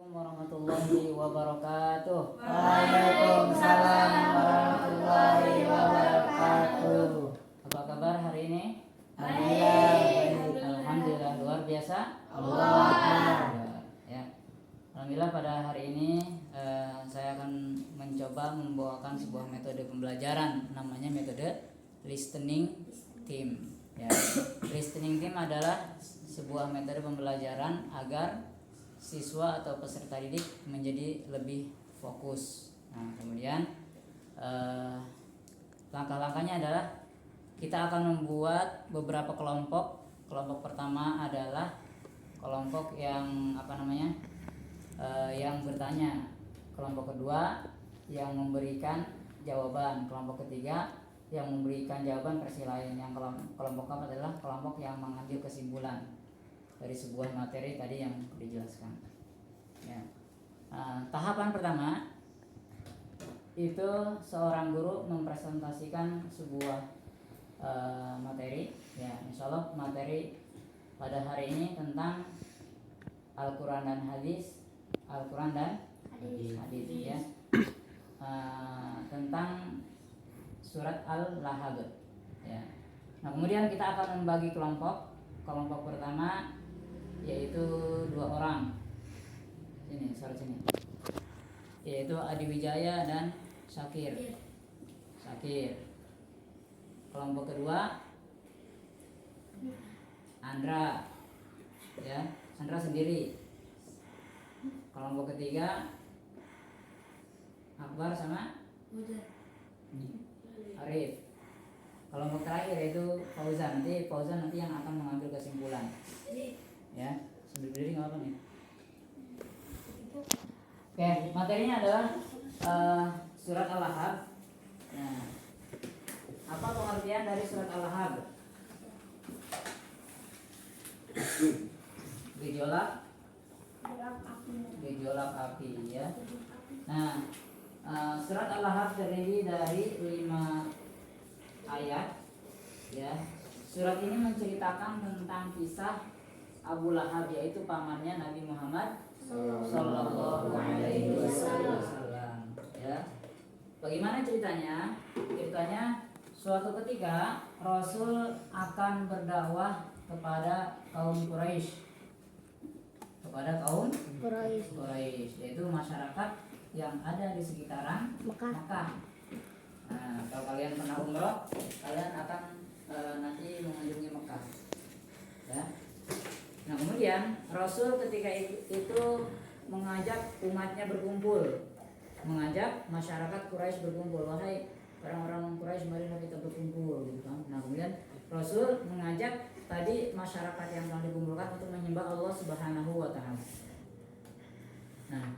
Warahmatullahi wabarakatuh. Waalaikumsalam warahmatullahi wabarakatuh. Apa kabar hari ini? Baik. Alhamdulillah, luar biasa. Allahu Akbar. Ya. Alhamdulillah pada hari ini saya akan mencoba membawakan sebuah metode pembelajaran, namanya metode listening team. Ya. Listening team adalah sebuah metode pembelajaran agar siswa atau peserta didik menjadi lebih fokus. Nah, kemudian langkah-langkahnya adalah kita akan membuat beberapa kelompok. Kelompok pertama adalah kelompok yang yang bertanya. Kelompok kedua yang memberikan jawaban. Kelompok ketiga yang memberikan jawaban versi lain. Yang kelompok keempat adalah kelompok yang mengambil kesimpulan dari sebuah materi tadi yang dijelaskan. Ya. Tahapan pertama itu seorang guru mempresentasikan sebuah materi. Ya, insya Allah materi pada hari ini tentang Al-Quran dan hadis, Al-Quran dan hadis, ya. Tentang surat Al-Lahab. Ya. Nah, kemudian kita akan membagi kelompok. Kelompok pertama yaitu 2 orang. Sini, sini. Yaitu Adi Wijaya dan Syakir. Kelompok kedua Andra. Ya, Sandra sendiri. Kelompok ketiga Akbar sama Arif. Kelompok terakhir yaitu Fauzan. Fauzan nanti yang akan mengambil kesimpulan. Ya, sambil berdiri nggak apa nih. Oke, materinya adalah surat Al-Lahab. Nah, apa pengertian dari surat Al-Lahab? Gejolak api, ya. Nah, surat Al-Lahab terdiri dari 5 ayat, ya. Surat ini menceritakan tentang kisah Abu Lahab, yaitu pamannya Nabi Muhammad Sallallahu Alaihi Wasallam. Ya, bagaimana ceritanya? Ceritanya suatu ketika Rasul akan berdakwah kepada kaum Quraisy, yaitu masyarakat yang ada di sekitaran Mekah. Nah, kalau kalian pernah umroh, kalian akan nanti mengunjungi Mekah. Ya. Nah, kemudian Rasul ketika itu mengajak umatnya berkumpul, mengajak masyarakat Quraisy berkumpul. Wahai orang-orang Quraisy, marilah kita berkumpul, gitu kan. Nah, kemudian Rasul mengajak tadi masyarakat yang telah dikumpulkan untuk menyembah Allah Subhanahu wa taala. Nah,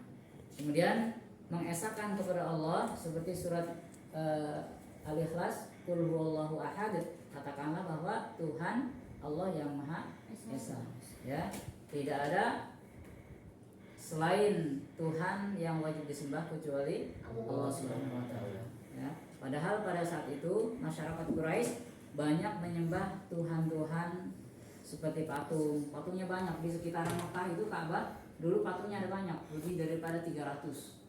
kemudian mengesahkan kepada Allah seperti surat Al-Ikhlas, Qul huwallahu ahad. Katakanlah bahwa Tuhan Allah yang Maha Esa. Ya, tidak ada selain Tuhan yang wajib disembah kecuali Allah Subhanahu wa taala. Ya, padahal pada saat itu masyarakat Quraisy banyak menyembah tuhan-tuhan seperti patung. Patungnya banyak di sekitaran Mekah itu. Ka'bah dulu patungnya ada banyak, lebih daripada 300.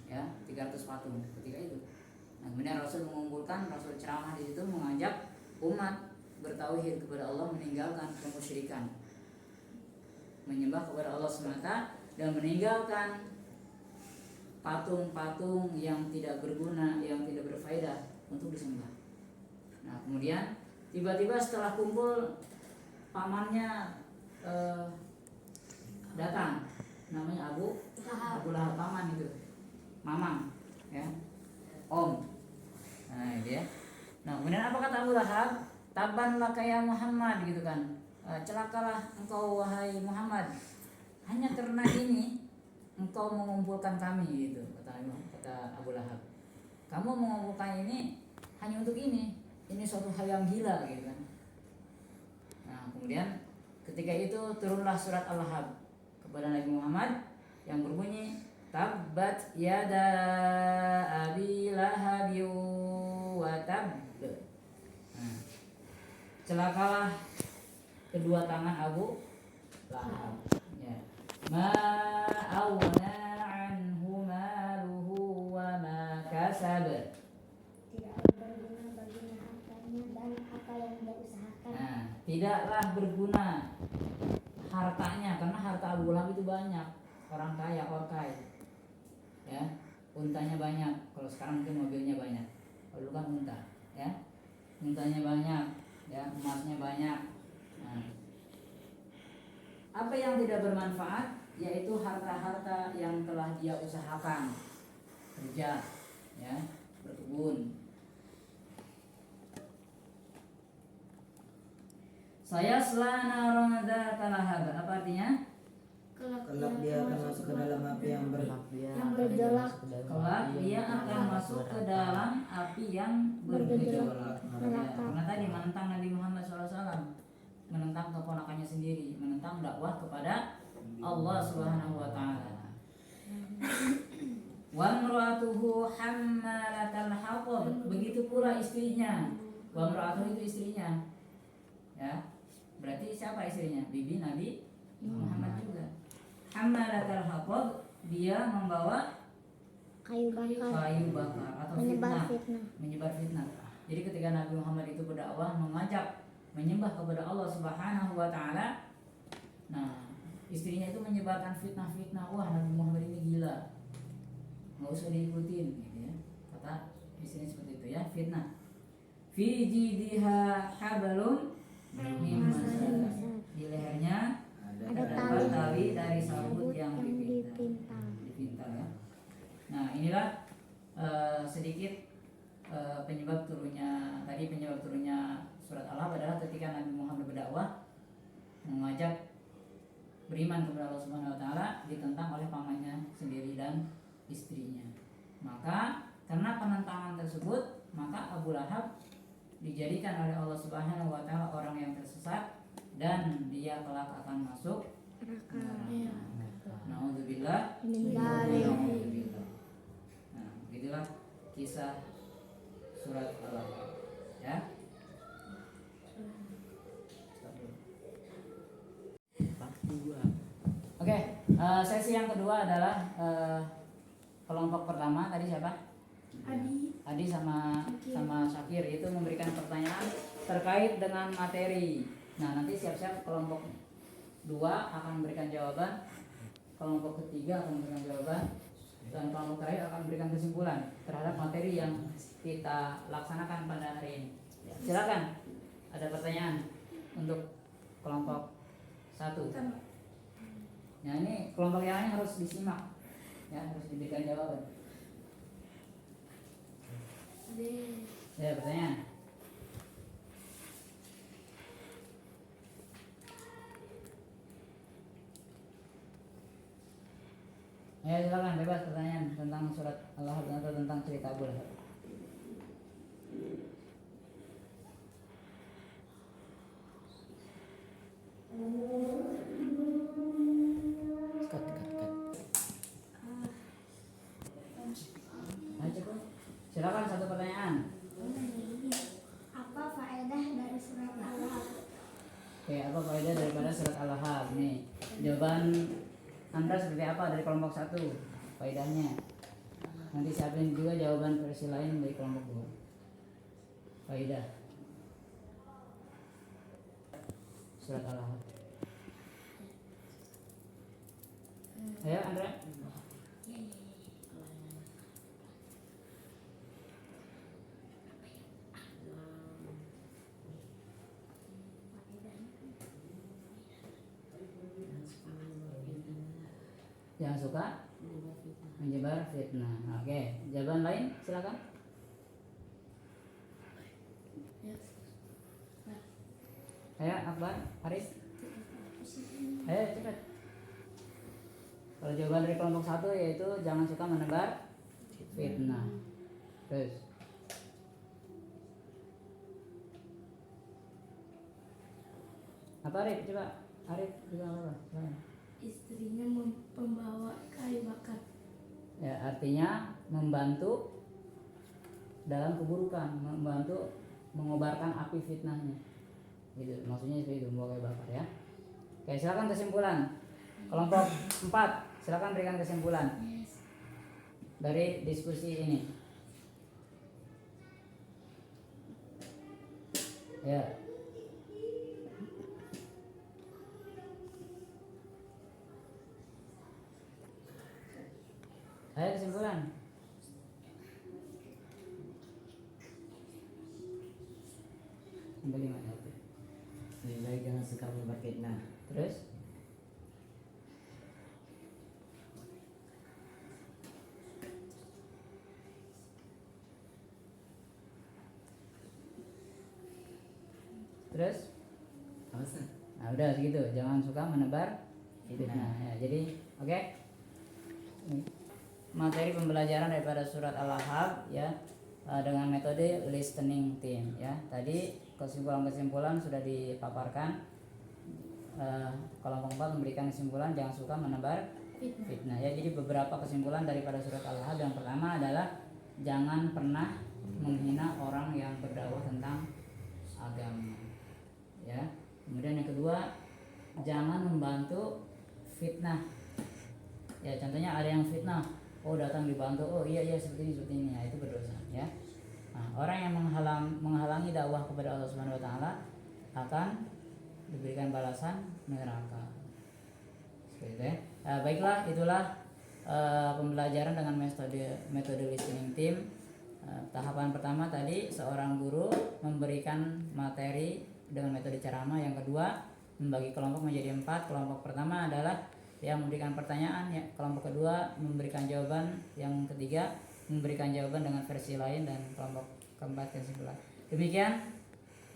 Ya, 300 patung ketika itu. Nah, kemudian Rasul mengumpulkan, Rasul ceramah di situ mengajak umat bertauhid kepada Allah, meninggalkan kemusyrikan, menyembah kepada Allah semata, dan meninggalkan patung-patung yang tidak berguna, yang tidak berfaedah untuk disembah. Nah, kemudian tiba-tiba setelah kumpul, pamannya datang, namanya Abu Lahab, paman itu, mamang, ya, om. Nah, dia. Nah, kemudian apa kata Abu Lahab? Taban laka ya Muhammad, gitu kan. Celakalah engkau wahai Muhammad, hanya karena ini engkau mengumpulkan kami, gitu kata Abu Lahab. Kamu mengumpulkan ini hanya untuk ini suatu hal yang gila, gitu kan. Nah, kemudian ketika itu turunlah surat Al-Lahab kepada Nabi Muhammad yang berbunyi Tabbat yada abi lahab wa tab. Nah, celakalah kedua tangan Abu Lahab. Ya. Ma tidaklah berguna hartanya, karena harta Abu Lahab itu banyak, orang kaya, orkai, ya, untanya banyak. Kalau sekarang mungkin mobilnya banyak, kalau dulu kan unta, ya, untanya banyak, ya, emasnya banyak. Nah, apa yang tidak bermanfaat, yaitu harta-harta yang telah dia usahakan, kerja, ya, berkebun. Saya selana dzata lahab. Apa artinya? Kelak dia akan masuk ke dalam api yang bergejolak. Kelak dia akan masuk ke dalam api yang bergejolak. Ya, karena tadi menentang Nabi Muhammad SAW, menentang keponakannya sendiri, menentang dakwah kepada Allah Subhanahu wa taala. Wa imra'atuhu hammalatal hatab. Begitu pula istrinya. Wa imra'atuhu itu istrinya. Ya. Berarti siapa istrinya? Bibi Nabi Muhammad juga. Hammalatal hatab, dia membawa Kayu bakar atau menyebar fitnah. Menyebar fitnah. Jadi ketika Nabi Muhammad itu berdakwah, mengajak menyembah kepada Allah Subhanahu wa taala, nah, istrinya itu menyebarkan fitnah-fitnah. Wah, Nabi Muhammad ini gila, nggak usah diikutin, gitu ya. Kata istrinya seperti itu, ya, fitnah. Fi jidha hablum min masad. Di lehernya ada tali dari sabut yang dipintal, ya. Nah, inilah sedikit penyebab turunnya surat Al-Ahzab adalah ketika Nabi Muhammad berdakwah, mengajak beriman kepada Allah Subhanahu wa taala, ditentang oleh pamannya sendiri dan istrinya. Maka karena penentangan tersebut, maka Abu Lahab dijadikan oleh Allah Subhanahu wa taala orang yang tersesat, dan dia kelak akan masuk neraka. Nauzubillah. Nah, begitulah kisah surat Al-Ahzab, ya. Oke, sesi yang kedua adalah kelompok pertama tadi siapa? Adi sama Syakir, itu memberikan pertanyaan terkait dengan materi. Nah, nanti siap-siap kelompok 2 akan memberikan jawaban, kelompok ketiga akan memberikan jawaban, dan kelompok terakhir akan memberikan kesimpulan terhadap materi yang kita laksanakan pada hari ini. Silakan, ada pertanyaan untuk kelompok 1. Nah, ini kelompok yang lain harus disimak, ya, harus diberikan jawaban. Ya, pertanyaan. Ya, silakan, bebas pertanyaan tentang surat Al-Ahzab atau tentang cerita Abu Lahab. Silakan, satu pertanyaan. Apa faedah dari surat Al-Ahzab? Oke, apa faedah daripada surat Al-Ahzab? Nih, jawaban Anda seperti apa dari kelompok 1? Faedahnya. Nanti siapin juga jawaban versi lain dari kelompok 2. Faedah surat Al-Ahzab. Ayo, Andra. Yang suka menyebar fitnah. Oke, jawaban lain silakan. Ayo, Akbar, Haris. Ayo, cepat. Kalau jawaban dari kelompok 1 yaitu jangan suka menebar fitnah. Terus apa, Arif? Coba Arif juga apa? Istrinya membawa kayu bakar. Ya, artinya membantu dalam keburukan, membantu mengobarkan api fitnahnya. Gitu, maksudnya seperti itu, membawa kayu bakar, ya. Oke, silakan kesimpulan. Kelompok 4, silakan berikan kesimpulan dari diskusi ini. Ya. Ayo kesimpulan. Kembali mana itu? Lebih baik jangan suka menebar fitnah. Terus terus Apa sih? nah udah segitu, jangan suka menebar fitnah ya. Jadi oke. Materi pembelajaran daripada surat Al-Ahzab ya, dengan metode listening team ya. Tadi kesimpulan-kesimpulan sudah dipaparkan. Kelompok 4 memberikan kesimpulan jangan suka menebar fitnah ya. Jadi beberapa kesimpulan daripada surat Al-Ahzab, yang pertama adalah jangan pernah menghina orang yang berdakwah tentang agama ya. Kemudian yang kedua, jangan membantu fitnah ya. Contohnya ada yang fitnah, oh datang dibantu, oh iya seperti ini ya, itu berdosa ya. Nah, orang yang menghalangi dakwah kepada Allah Subhanahu wa taala akan diberikan balasan neraka. Seperti itu ya. Baiklah, itulah pembelajaran dengan metode listening team. Tahapan pertama tadi seorang guru memberikan materi dengan metode ceramah. Yang kedua, membagi kelompok menjadi 4. Kelompok pertama adalah yang memberikan pertanyaan ya. Kelompok kedua memberikan jawaban. Yang ketiga memberikan jawaban dengan versi lain. Dan kelompok keempat kesimpulan. Demikian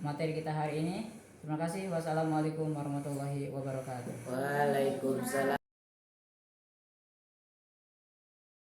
materi kita hari ini. Terima kasih. Wassalamualaikum warahmatullahi wabarakatuh. Waalaikumsalam.